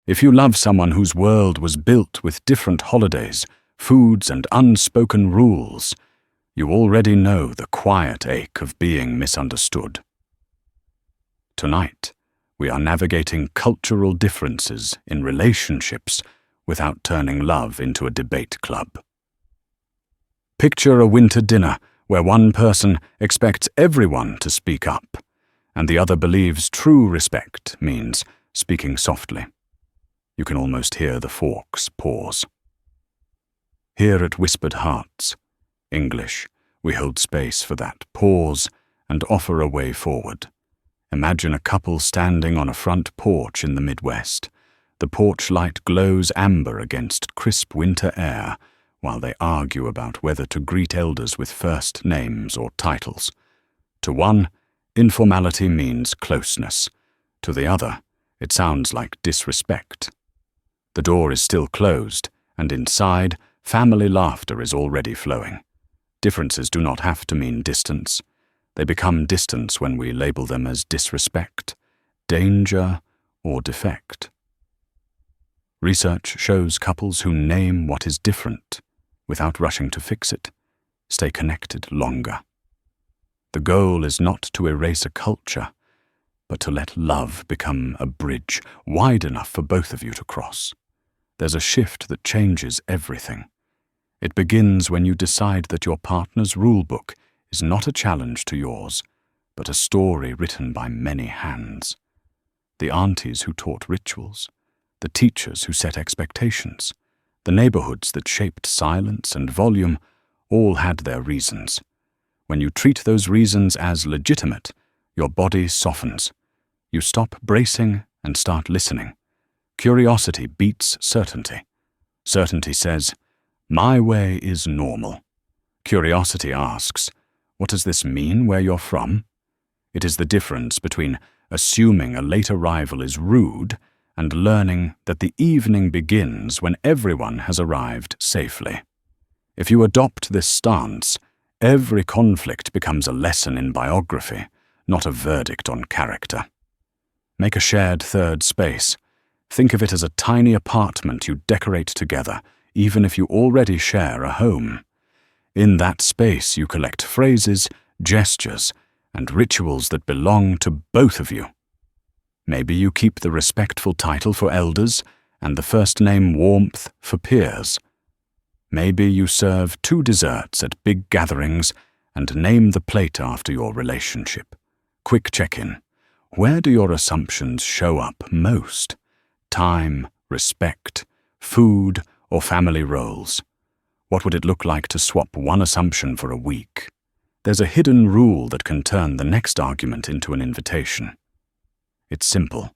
If you love someone whose world was built with different holidays, foods, and unspoken rules, you already know the quiet ache of being misunderstood. Tonight, we are navigating cultural differences in relationships without turning love into a debate club. Picture a winter dinner where one person expects everyone to speak up, and the other believes true respect means speaking softly. You can almost hear the forks pause. Here at Whispered Hearts, English, we hold space for that pause and offer a way forward. Imagine a couple standing on a front porch in the Midwest. The porch light glows amber against crisp winter air while they argue about whether to greet elders with first names or titles. To one, informality means closeness. To the other, it sounds like disrespect. The door is still closed, and inside, family laughter is already flowing. Differences do not have to mean distance. They become distance when we label them as disrespect, danger, or defect. Research shows couples who name what is different, without rushing to fix it, stay connected longer. The goal is not to erase a culture, but to let love become a bridge wide enough for both of you to cross. There's a shift that changes everything. It begins when you decide that your partner's rule book is not a challenge to yours, but a story written by many hands. The aunties who taught rituals, the teachers who set expectations, the neighborhoods that shaped silence and volume, all had their reasons. When you treat those reasons as legitimate, your body softens. You stop bracing and start listening. Curiosity beats certainty. Certainty says, "My way is normal." Curiosity asks, "What does this mean where you're from?" It is the difference between assuming a late arrival is rude and learning that the evening begins when everyone has arrived safely. If you adopt this stance, every conflict becomes a lesson in biography, not a verdict on character. Make a shared third space. Think of it as a tiny apartment you decorate together, even if you already share a home. In that space, you collect phrases, gestures, and rituals that belong to both of you. Maybe you keep the respectful title for elders and the first name warmth for peers. Maybe you serve 2 desserts at big gatherings and name the plate after your relationship. Quick check-in. Where do your assumptions show up most? Time, respect, food, or family roles? What would it look like to swap one assumption for a week? There's a hidden rule that can turn the next argument into an invitation. It's simple.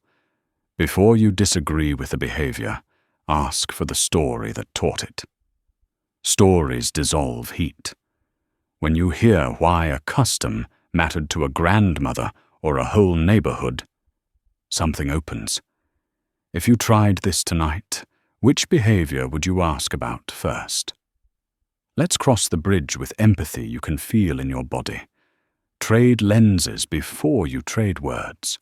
Before you disagree with a behavior, ask for the story that taught it. Stories dissolve heat. When you hear why a custom mattered to a grandmother or a whole neighborhood, something opens. If you tried this tonight, which behavior would you ask about first? Let's cross the bridge with empathy you can feel in your body. Trade lenses before you trade words.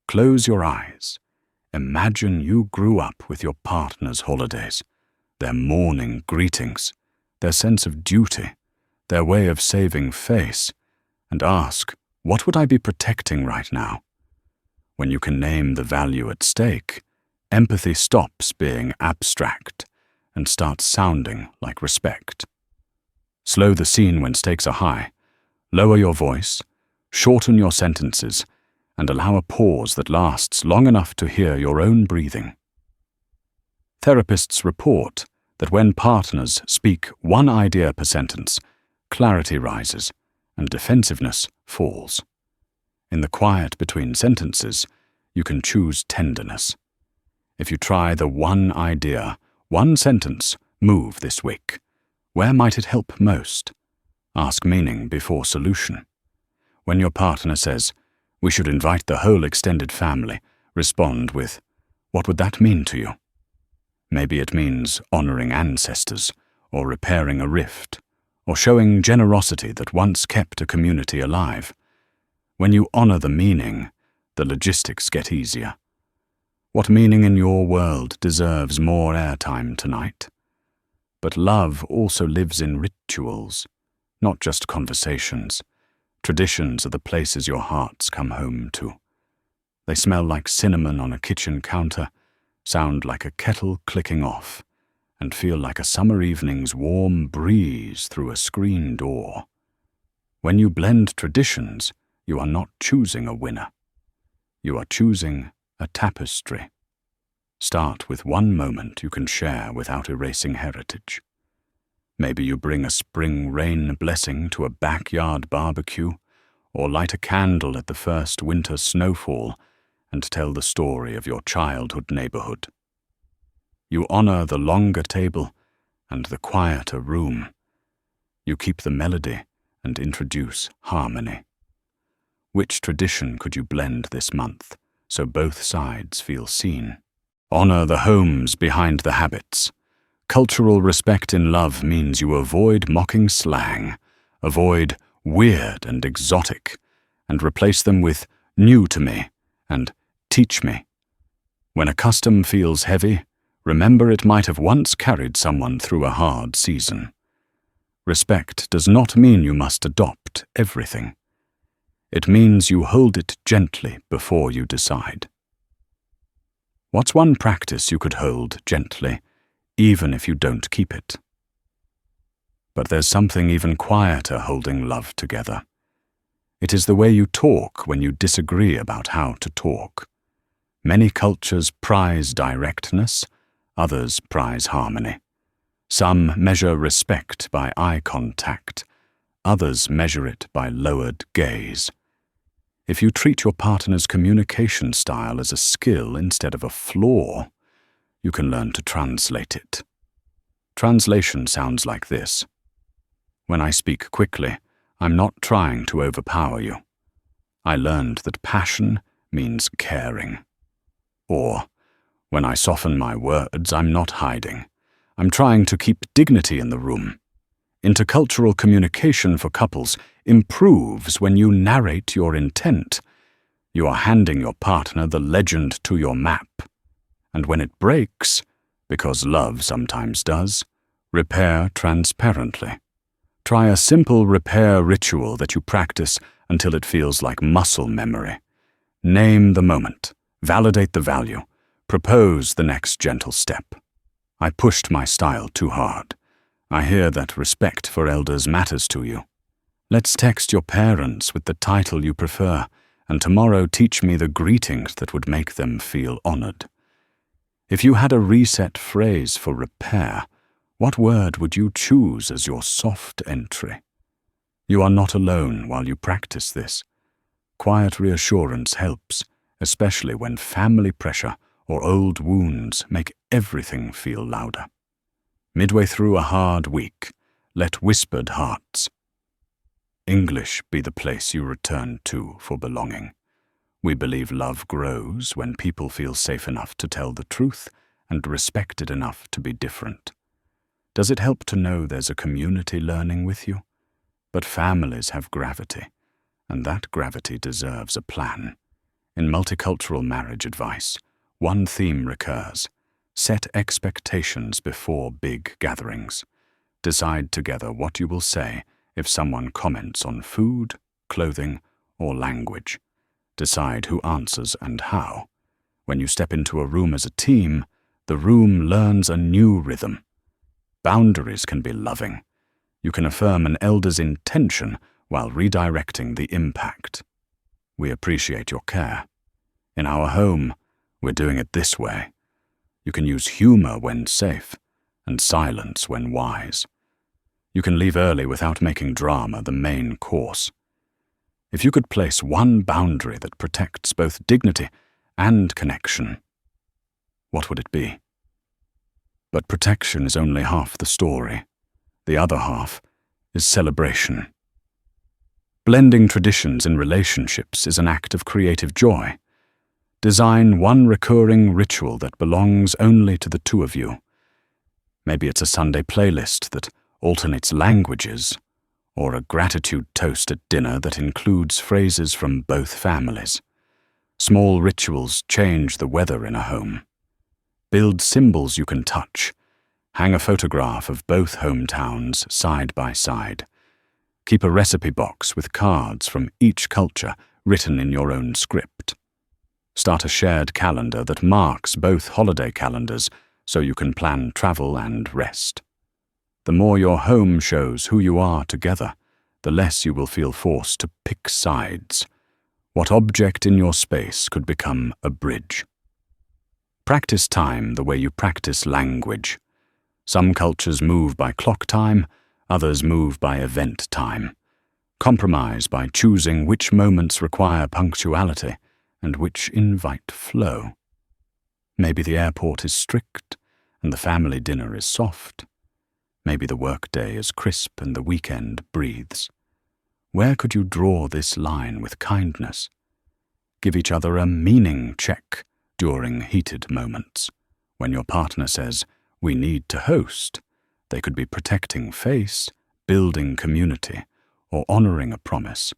Close your eyes. Imagine you grew up with your partner's holidays, their morning greetings, their sense of duty, their way of saving face, and ask, what would I be protecting right now? When you can name the value at stake, empathy stops being abstract and starts sounding like respect. Slow the scene when stakes are high. Lower your voice, shorten your sentences, and allow a pause that lasts long enough to hear your own breathing. Therapists report that when partners speak one idea per sentence, clarity rises and defensiveness falls. In the quiet between sentences, you can choose tenderness. If you try the one idea, one sentence move this week, where might it help most? Ask meaning before solution. When your partner says, "We should invite the whole extended family," respond with, "What would that mean to you?" Maybe it means honoring ancestors, or repairing a rift, or showing generosity that once kept a community alive. When you honor the meaning, the logistics get easier. What meaning in your world deserves more airtime tonight? But love also lives in rituals, not just conversations. Traditions are the places your hearts come home to. They smell like cinnamon on a kitchen counter, sound like a kettle clicking off, and feel like a summer evening's warm breeze through a screen door. When you blend traditions, you are not choosing a winner. You are choosing a tapestry. Start with one moment you can share without erasing heritage. Maybe you bring a spring rain blessing to a backyard barbecue, or light a candle at the first winter snowfall and tell the story of your childhood neighborhood. You honor the longer table and the quieter room. You keep the melody and introduce harmony. Which tradition could you blend this month so both sides feel seen? Honor the homes behind the habits. Cultural respect in love means you avoid mocking slang, avoid weird and exotic, and replace them with new to me and teach me. When a custom feels heavy, remember it might have once carried someone through a hard season. Respect does not mean you must adopt everything. It means you hold it gently before you decide. What's one practice you could hold gently, even if you don't keep it? But there's something even quieter holding love together. It is the way you talk when you disagree about how to talk. Many cultures prize directness, others prize harmony. Some measure respect by eye contact, others measure it by lowered gaze. If you treat your partner's communication style as a skill instead of a flaw, you can learn to translate it. Translation sounds like this. When I speak quickly, I'm not trying to overpower you. I learned that passion means caring. Or, when I soften my words, I'm not hiding. I'm trying to keep dignity in the room. Intercultural communication for couples improves when you narrate your intent. You are handing your partner the legend to your map. And when it breaks, because love sometimes does, repair transparently. Try a simple repair ritual that you practice until it feels like muscle memory. Name the moment, validate the value, propose the next gentle step. I pushed my style too hard. I hear that respect for elders matters to you. Let's text your parents with the title you prefer, and tomorrow teach me the greetings that would make them feel honored. If you had a reset phrase for repair, what word would you choose as your soft entry? You are not alone while you practice this. Quiet reassurance helps, especially when family pressure or old wounds make everything feel louder. Midway through a hard week, let whispered hearts. English be the place you return to for belonging. We believe love grows when people feel safe enough to tell the truth and respected enough to be different. Does it help to know there's a community learning with you? But families have gravity, and that gravity deserves a plan. In multicultural marriage advice, one theme recurs. Set expectations before big gatherings. Decide together what you will say if someone comments on food, clothing, or language. Decide who answers and how. When you step into a room as a team, the room learns a new rhythm. Boundaries can be loving. You can affirm an elder's intention while redirecting the impact. We appreciate your care. In our home, we're doing it this way. You can use humor when safe, and silence when wise. You can leave early without making drama the main course. If you could place one boundary that protects both dignity and connection, what would it be? But protection is only half the story. The other half is celebration. Blending traditions in relationships is an act of creative joy. Design one recurring ritual that belongs only to the two of you. Maybe it's a Sunday playlist that alternates languages, or a gratitude toast at dinner that includes phrases from both families. Small rituals change the weather in a home. Build symbols you can touch. Hang a photograph of both hometowns side by side. Keep a recipe box with cards from each culture written in your own script. Start a shared calendar that marks both holiday calendars so you can plan travel and rest. The more your home shows who you are together, the less you will feel forced to pick sides. What object in your space could become a bridge? Practice time the way you practice language. Some cultures move by clock time, others move by event time. Compromise by choosing which moments require punctuality and which invite flow. Maybe the airport is strict and the family dinner is soft. Maybe the workday is crisp and the weekend breathes. Where could you draw this line with kindness? Give each other a meaning check during heated moments. When your partner says, "We need to host," they could be protecting face, building community, or honoring a promise.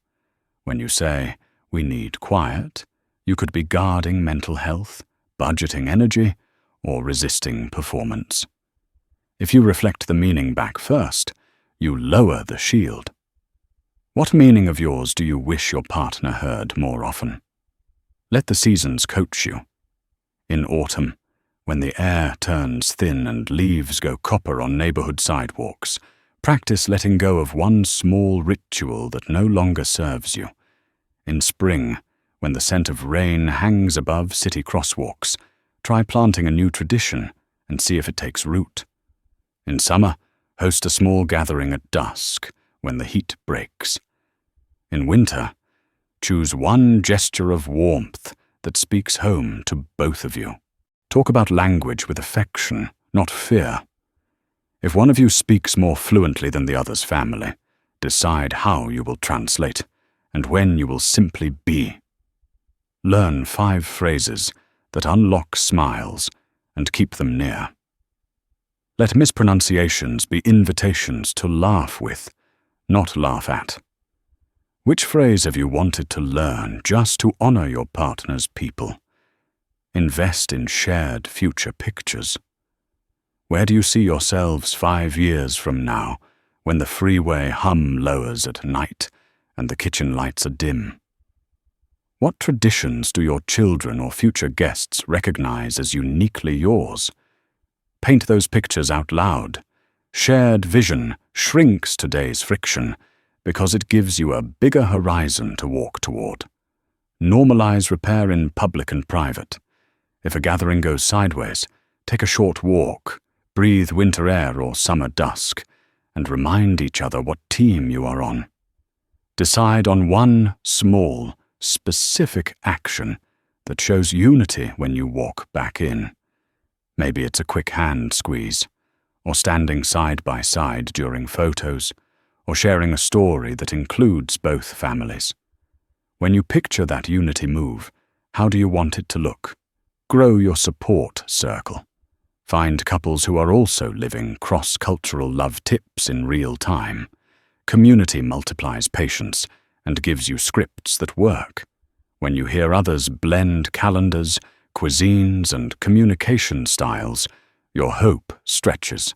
When you say, "We need quiet," you could be guarding mental health, budgeting energy, or resisting performance. If you reflect the meaning back first, you lower the shield. What meaning of yours do you wish your partner heard more often? Let the seasons coach you. In autumn, when the air turns thin and leaves go copper on neighborhood sidewalks, practice letting go of one small ritual that no longer serves you. In spring, when the scent of rain hangs above city crosswalks, try planting a new tradition and see if it takes root. In summer, host a small gathering at dusk when the heat breaks. In winter, choose one gesture of warmth that speaks home to both of you. Talk about language with affection, not fear. If one of you speaks more fluently than the other's family, decide how you will translate and when you will simply be. Learn 5 phrases that unlock smiles and keep them near. Let mispronunciations be invitations to laugh with, not laugh at. Which phrase have you wanted to learn just to honor your partner's people? Invest in shared future pictures. Where do you see yourselves 5 years from now, when the freeway hum lowers at night and the kitchen lights are dim? What traditions do your children or future guests recognize as uniquely yours? Paint those pictures out loud. Shared vision shrinks today's friction because it gives you a bigger horizon to walk toward. Normalize repair in public and private. If a gathering goes sideways, take a short walk, breathe winter air or summer dusk, and remind each other what team you are on. Decide on one small, specific action that shows unity when you walk back in. Maybe it's a quick hand squeeze, or standing side by side during photos, or sharing a story that includes both families. When you picture that unity move, how do you want it to look? Grow your support circle. Find couples who are also living cross-cultural love tips in real time. Community multiplies patience and gives you scripts that work. When you hear others blend calendars, cuisines, and communication styles, your hope stretches.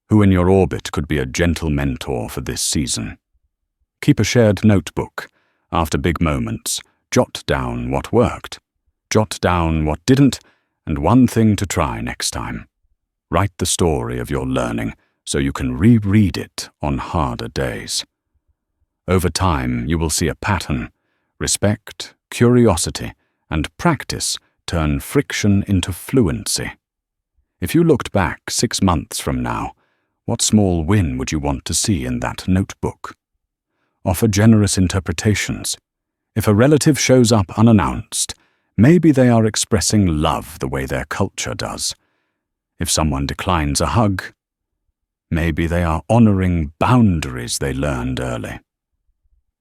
Who in your orbit could be a gentle mentor for this season? Keep a shared notebook. After big moments, jot down what worked. Jot down what didn't, and one thing to try next time. Write the story of your learning so you can reread it on harder days. Over time, you will see a pattern. Respect, curiosity, and practice turn friction into fluency. If you looked back 6 months from now, what small win would you want to see in that notebook? Offer generous interpretations. If a relative shows up unannounced, maybe they are expressing love the way their culture does. If someone declines a hug, maybe they are honoring boundaries they learned early.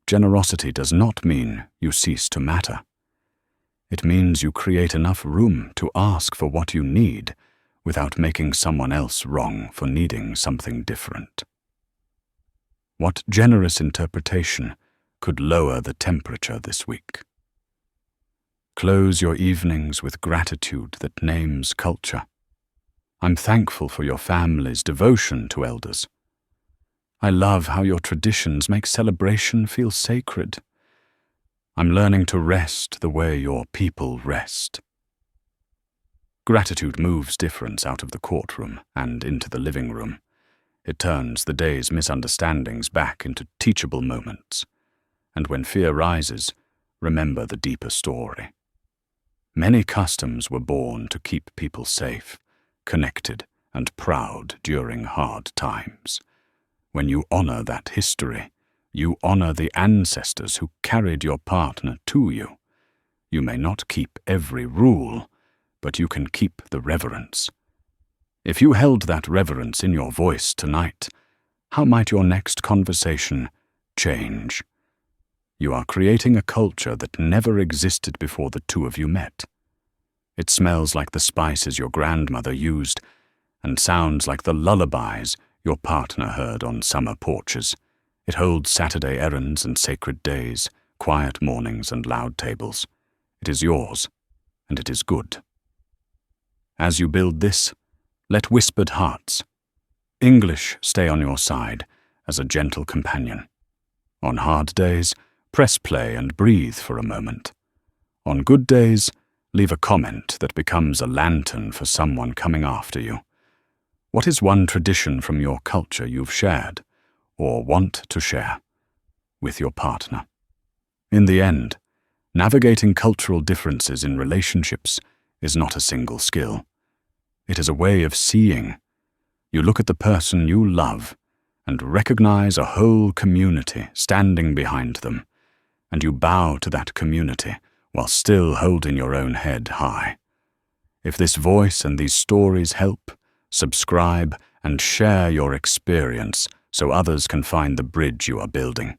Generosity does not mean you cease to matter. It means you create enough room to ask for what you need without making someone else wrong for needing something different. What generous interpretation could lower the temperature this week? Close your evenings with gratitude that names culture. I'm thankful for your family's devotion to elders. I love how your traditions make celebration feel sacred. I'm learning to rest the way your people rest. Gratitude moves difference out of the courtroom and into the living room. It turns the day's misunderstandings back into teachable moments. And when fear rises, remember the deeper story. Many customs were born to keep people safe, connected, and proud during hard times. When you honor that history, you honor the ancestors who carried your partner to you. You may not keep every rule, but you can keep the reverence. If you held that reverence in your voice tonight, how might your next conversation change? You are creating a culture that never existed before the two of you met. It smells like the spices your grandmother used and sounds like the lullabies your partner heard on summer porches. It holds Saturday errands and sacred days, quiet mornings and loud tables. It is yours, and it is good. As you build this, let whispered hearts, English stay on your side as a gentle companion. On hard days, press play and breathe for a moment. On good days, leave a comment that becomes a lantern for someone coming after you. What is one tradition from your culture you've shared, or want to share, with your partner? In the end, navigating cultural differences in relationships is not a single skill. It is a way of seeing. You look at the person you love and recognize a whole community standing behind them, and you bow to that community while still holding your own head high. If this voice and these stories help, subscribe and share your experience so others can find the bridge you are building.